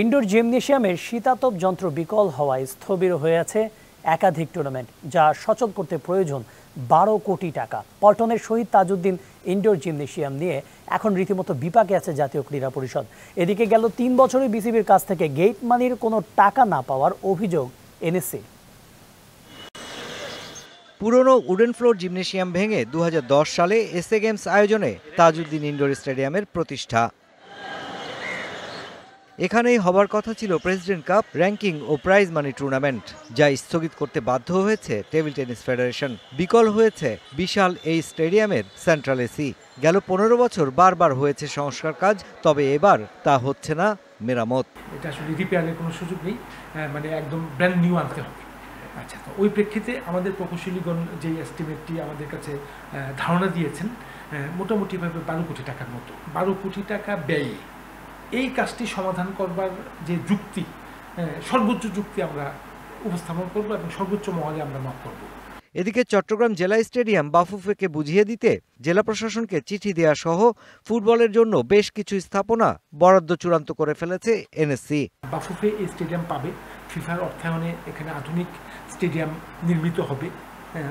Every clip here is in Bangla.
ইনডোর জিমনেশিয়ামের শীতাতপ যন্ত্র বিকল হওয়ায় স্থবির হয়ে আছে একাধিক টুর্নামেন্ট, যা সচল করতে প্রয়োজন 12 কোটি টাকা। পল্টনের শহীদ তাজউদ্দিন ইনডোর জিমনেশিয়াম নিয়ে এখন রীতিমতো বিপাকে আছে জাতীয় ক্রীড়া পরিষদ। এদিকে গেল 3 বছরে বিসিবির কাছ থেকে গেট মানির কোনো টাকা না পাওয়ার অভিযোগ এনএসসি। পুরনো উডেন ফ্লোর জিমনেশিয়াম ভেঙে 2010 সালে এসএ গেমস আয়োজনে তাজউদ্দিন ইনডোর স্টেডিয়ামের প্রতিষ্ঠা। এখানেই হবার কথা ছিল প্রেসিডেন্ট কাপ, র্যাঙ্কিং ও প্রাইজ মানি টুর্নামেন্ট, যা স্থগিত করতে বাধ্য হয়েছে টেবিল টেনিস ফেডারেশন। বিকল হয়েছে বিশাল এই স্টেডিয়ামের সেন্ট্রাল এসি। গেল 15 বছর বারবার হয়েছে সংস্কার কাজ, তবে এবার তা হচ্ছে না মেরামত। এটা আসলে রিপেয়ারের কোনো সুযোগ নেই, মানে একদম ব্র্যান্ড নিউ আনতে হবে। আচ্ছা, তো ওই প্রেক্ষিতে আমাদের প্রকৌশলীগণ যে এস্টিমেটটি আমাদের কাছে ধারণা দিয়েছেন, মোটামুটিভাবে 12 কোটি টাকার মতো। 12 কোটি টাকা ব্যয়ে এই কাজটি সমাধান করবার যে যুক্তি, সর্বোচ্চ যুক্তি আমরা উপস্থাপন করব এবং সর্বোচ্চ মহলে আমরা মত করব। এদিকে চট্টগ্রাম জেলা স্টেডিয়াম বাফুফেকে বুঝিয়ে দিতে জেলা প্রশাসনকে চিঠি দেওয়া সহ ফুটবলের জন্য বেশ কিছু স্থাপনা বরাদ্দ চূড়ান্ত করে ফেলেছে এনএসসি। বাফুফে এই স্টেডিয়াম পাবে, ফিফার অর্থায়নে এখানে আধুনিক স্টেডিয়াম নির্মিত হবে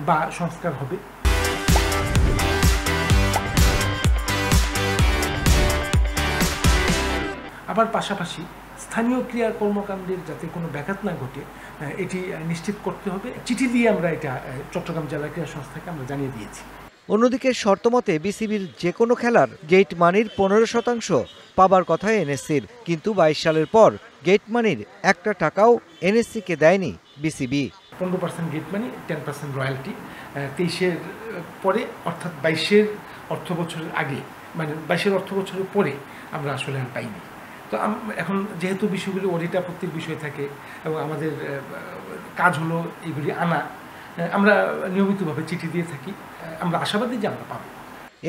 বা সংস্কার হবে। আবার পাশাপাশি স্থানীয় ক্রীড়া কর্মকাণ্ডের যাতে কোনো ব্যাঘাত না ঘটে, এটি নিশ্চিত করতে হবে। চিঠি দিয়ে আমরা এটা চট্টগ্রাম জেলা ক্রীড়া সংস্থাকে আমরা জানিয়ে দিয়েছি। অন্যদিকে শর্তমতে বিসিবির যে কোনো খেলার গেট মানির 15% পাবার কথা এনএসসির, কিন্তু 22 সালের পর গেট মানির একটা টাকাও এনএসসিকে দেয়নি বিসিবি। 15% গেট মানি, 10% রয়্যালটি 23-এর পরে, অর্থাৎ 22-এর অর্থ বছরের আগে, মানে 22-এর অর্থ বছরের পরে আমরা আসলে আর পাইনি। তো এখন যেহেতু বিষয়গুলি অডিট আপত্তির বিষয় থাকে এবং আমাদের কাজ হলো এগুলি আনা, আমরা নিয়মিতভাবে চিঠি দিয়ে থাকি। আমরা আশাবাদী যে আমরা পাবো।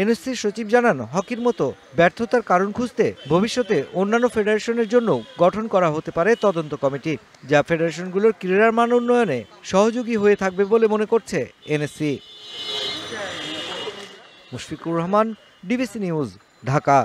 এনএসসির সচিব জানান, হকির মতো ব্যর্থতার কারণ খুঁজতে ভবিষ্যতে অন্যান্য ফেডারেশনের জন্য গঠন করা হতে পারে তদন্ত কমিটি, যা ফেডারেশনগুলোর ক্রীড়ার মান উন্নয়নে সহযোগী হয়ে থাকবে বলে মনে করছে NSC. Mushfiqur Rahman, DBC news, Dhaka.